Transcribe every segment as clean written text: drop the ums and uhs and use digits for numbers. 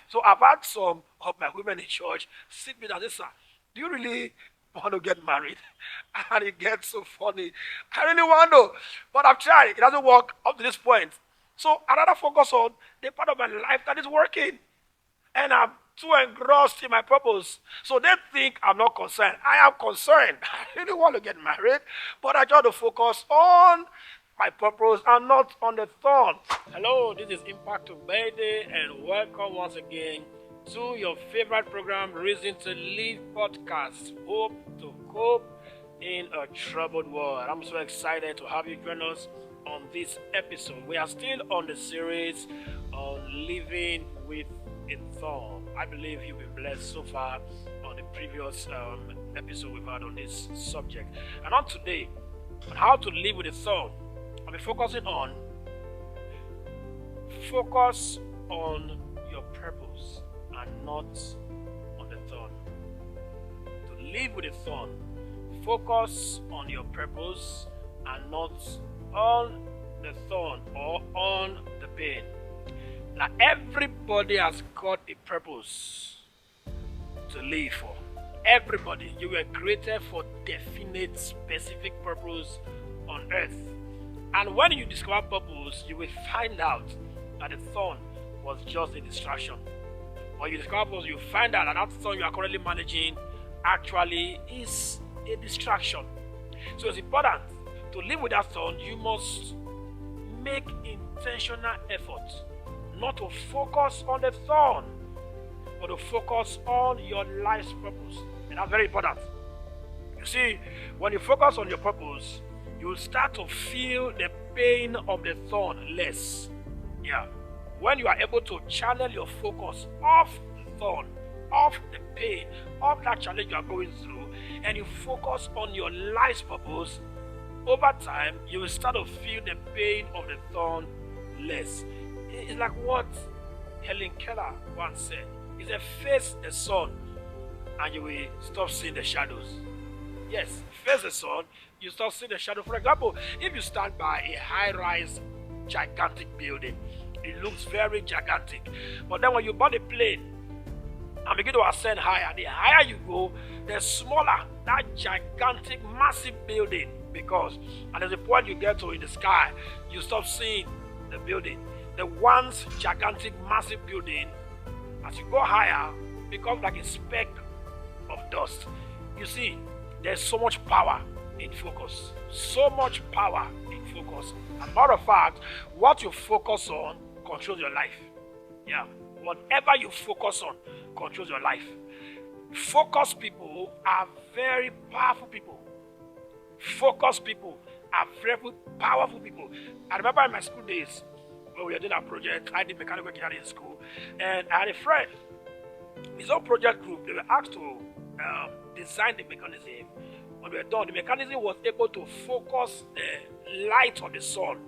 So I've had some of my women in church sit me down and say, sir, do you really want to get married? And it gets so funny. I really want to, but I've tried. It doesn't work up to this point. So I rather focus on the part of my life that is working. And I'm too engrossed in my purpose. So they think I'm not concerned. I am concerned. I really want to get married, but I try to focus on my purpose and not on the thorn. Hello, this is Impact Ogbeide, and welcome once again to your favorite program, Reason to Live podcast. Hope to cope in a troubled world. I'm so excited to have you join us on this episode. We are still on the series on living with a thorn. I believe you've been blessed so far on the previous episode we've had on this subject. And on today, on how to live with a thorn, I'll be focusing on focus on your purpose and not on the thorn. To live with a thorn, focus on your purpose and not on the thorn or on the pain. Now, everybody has got a purpose to live for. Everybody, you were created for definite, specific purpose on earth. And when you discover purpose, you will find out that the thorn was just a distraction. When you discover purpose, you find out that that thorn you are currently managing actually is a distraction. So it's important to live with that thorn. You must make intentional effort not to focus on the thorn, but to focus on your life's purpose. And that's very important. You see, when you focus on your purpose, you will start to feel the pain of the thorn less. Yeah. When you are able to channel your focus off the thorn, off the pain, off that challenge you are going through, and you focus on your life's purpose, over time, you will start to feel the pain of the thorn less. It's like what Helen Keller once said. He said, face the sun and you will stop seeing the shadows. Yes, face the sun, you start seeing the shadow. For example, if you stand by a high-rise, gigantic building, it looks very gigantic. But then when you board a plane and begin to ascend higher, the higher you go, the smaller that gigantic, massive building becomes. And there's a point you get to in the sky, you stop seeing the building. The once gigantic, massive building, as you go higher, becomes like a speck of dust. You see, there's so much power in focus. So much power in focus. As a matter of fact, what you focus on controls your life. Yeah. Whatever you focus on controls your life. Focused people are very powerful people. Focused people are very powerful people. I remember in my school days, when we were doing a project, I did mechanical engineering in school, and I had a friend. His own project group, they were asked to design the mechanism. When we were done, the mechanism was able to focus the light of the sun.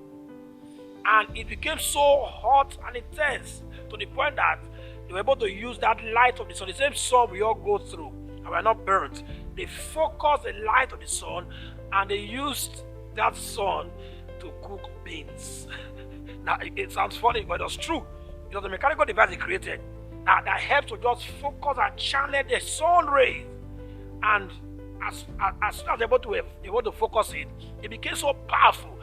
And it became so hot and intense to the point that they were able to use that light of the sun, the same sun we all go through, and we're not burnt. They focused the light of the sun and they used that sun to cook beans. Now, it sounds funny, but it's true. It was a mechanical device they created that helped to just focus and channel the sun rays. And as soon as they were able to focus it, it became so powerful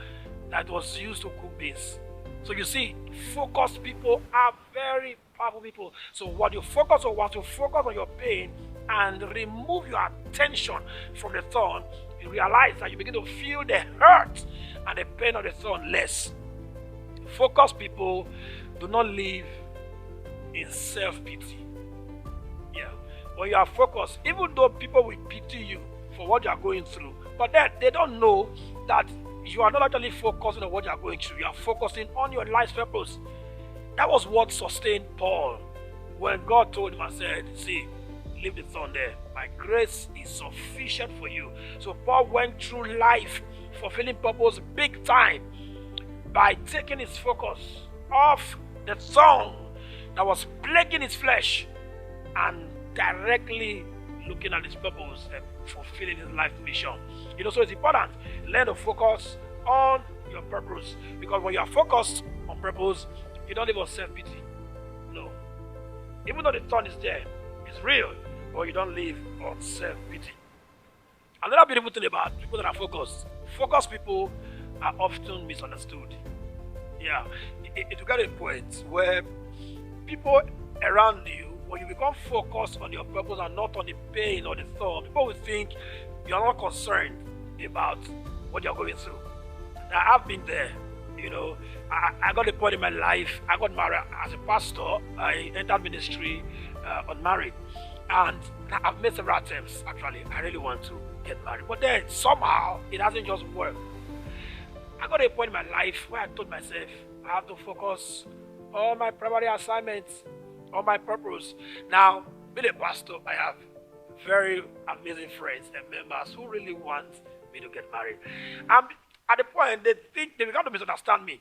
that it was used to cook beans. So you see, focused people are very powerful people. So what you focus on, once you focus on your pain and remove your attention from the thorn, you realize that you begin to feel the hurt and the pain of the thorn less. Focused people do not live in self-pity. Yeah. When you are focused, even though people will pity you for what you are going through, but then they don't know that you are not actually focusing on what you are going through. You are focusing on your life's purpose. That was what sustained Paul when God told him and said, see, leave the thorn there. My grace is sufficient for you. So Paul went through life fulfilling purpose big time by taking his focus off the thorn that was plaguing his flesh and directly looking at his purpose and fulfilling his life mission. So it's important. Learn to focus on your purpose. Because when you are focused on purpose, you don't live on self-pity. No. Even though the thorn is there, it's real, but you don't live on self-pity. Another beautiful thing about people that are focused, focused people are often misunderstood. Yeah, it will get a point where people around you, when you become focused on your purpose and not on the pain or the thorn, people will think you are not concerned about what you're going through. Now, I've been there. I got a point in my life. I got married as a pastor. I entered ministry unmarried. And I've made several attempts, actually. I really want to get married. But then, somehow, it hasn't just worked. I got a point in my life where I told myself I have to focus on my primary assignments, on my purpose. Now, being a pastor, I have very amazing friends and members who really want me to get married. And at the point, they begin to misunderstand me.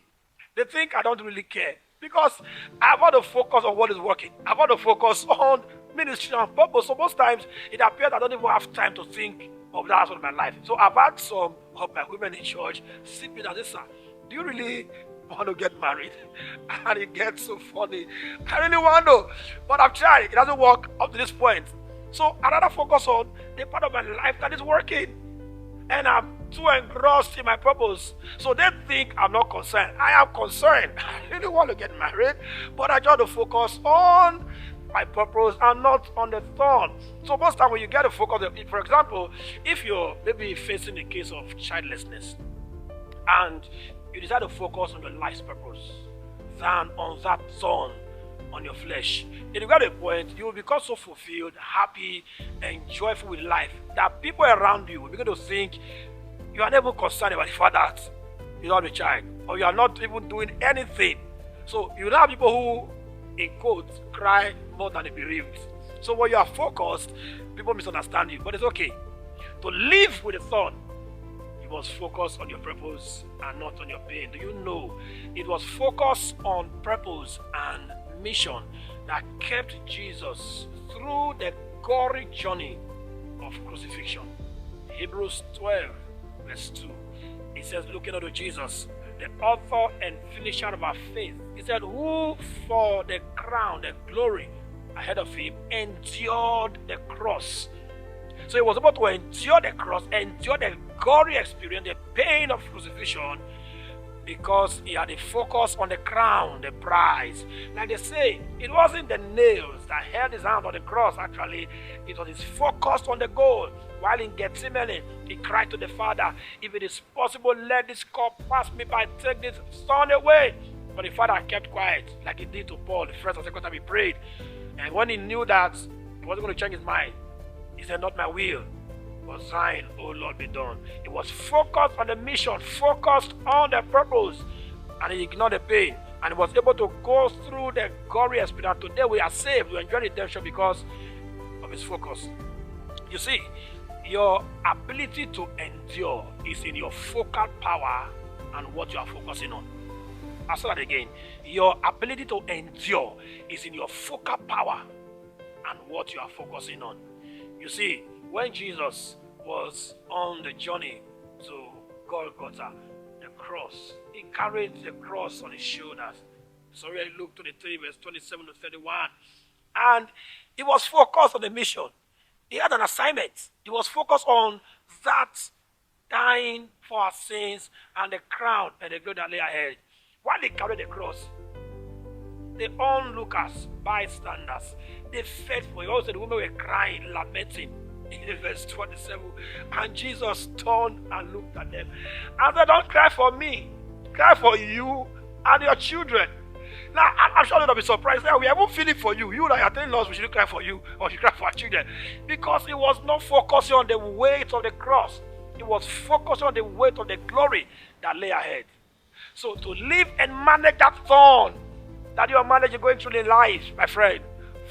They think I don't really care because I've got to focus on what is working. I've got to focus on ministry and purpose. So most times, it appears I don't even have time to think of that aspect of my life. So I've had some of my women in church sit me and say, "Sir, do you really want to get married?" And it gets so funny. I really want to, but I've tried. It doesn't work up to this point. So I rather focus on the part of my life that is working. And I'm too engrossed in my purpose. So they think I'm not concerned. I am concerned. I really want to get married, but I try to focus on my purpose and not on the thorn. So most time when you get to focus, for example, if you're maybe facing a case of childlessness and you decide to focus on your life's purpose than on that thorn on your flesh, then you get to a point you will become so fulfilled, happy, and joyful with life that people around you will begin to think you are never concerned about the fact that you don't have a child, or you are not even doing anything. So you have people who, in quotes, cry more than the bereaved. So when you are focused, people misunderstand you, but it's okay. To live with a thorn, you must focus on your purpose and not on your pain. Do you know it was focus on purpose and mission that kept Jesus through the gory journey of crucifixion? Hebrews 12 verse 2, it says, looking unto Jesus, the author and finisher of our faith, he said, who for the crown, the glory ahead of him, endured the cross. So he was able to endure the cross, endure the gory experience, the pain of crucifixion, because he had a focus on the crown, the prize. Like they say, it wasn't the nails that held his hand on the cross, actually. It was his focus on the goal. While in Gethsemane, he cried to the Father, if it is possible, let this cup pass me by, take this son away. But the Father kept quiet, like he did to Paul the first and second time he prayed. And when he knew that he wasn't going to change his mind, he said, not my will, but thine, O Lord, be done. He was focused on the mission, focused on the purpose, and he ignored the pain. And he was able to go through the gory experience. Today we are saved, we enjoy redemption because of his focus. You see, your ability to endure is in your focal power and what you are focusing on. I'll say that again. Your ability to endure is in your focal power and what you are focusing on. You see, when Jesus was on the journey to Golgotha, the cross, he carried the cross on his shoulders. So we look to the 3 verse 27 to 31. And he was focused on the mission. He had an assignment. He was focused on that dying for our sins and the crown and the glory that lay ahead. While he carried the cross, the onlookers, bystanders, they fed for him. Also, the women were crying, lamenting in verse 27. And Jesus turned and looked at them and said, don't cry for me, cry for you and your children. Now, I'm sure they'll be surprised. Now, we are even feeling for you. You that are telling us we should cry for you or should cry for our children. Because he was not focusing on the weight of the cross. He was focusing on the weight of the glory that lay ahead. So to live and manage that thorn that you are managing going through in life, my friend,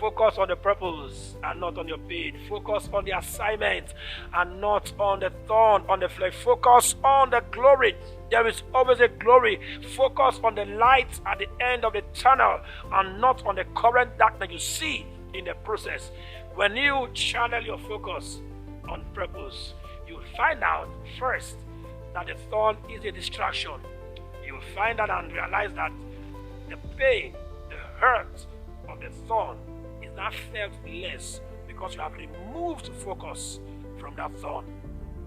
focus on the purpose and not on your pain. Focus on the assignment and not on the thorn, on the flesh. Focus on the glory. There is always a glory. Focus on the light at the end of the tunnel and not on the current darkness you see in the process. When you channel your focus on purpose, you will find out first that the thorn is a distraction. You will find out and realize that the pain, the hurt of the thorn is now felt less because you have removed focus from that thorn.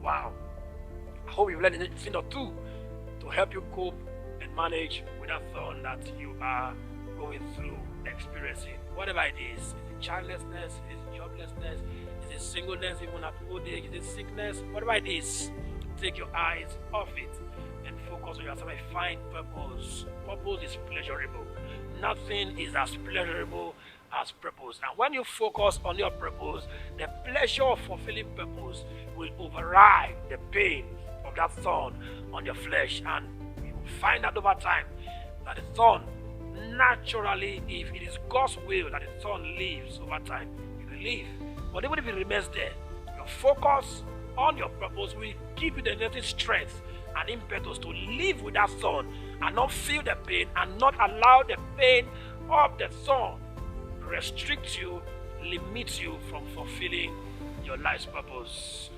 Wow. I hope you've learned a thing or two to help you cope and manage with that thorn that you are going through, experiencing. Whatever it is it childlessness, is it joblessness, is it singleness, even at old age, is it sickness, whatever it is, take your eyes off it and focus on yourself and find purpose. Purpose is pleasurable. Nothing is as pleasurable as purpose. And when you focus on your purpose, the pleasure of fulfilling purpose will override the pain of that thorn on your flesh. And you will find out over time that the thorn, naturally, if it is God's will that the thorn leaves over time, it will leave. But even if it remains there, your focus on your purpose will give you the necessary strength and impetus to live with that thorn and not feel the pain and not allow the pain of the thorn restrict you, limit you from fulfilling your life's purpose.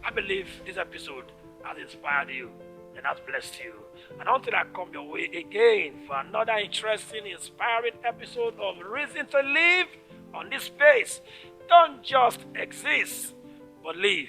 I believe this episode has inspired you and has blessed you. And until I come your way again for another interesting, inspiring episode of Reason to Live on this space, don't just exist, but live.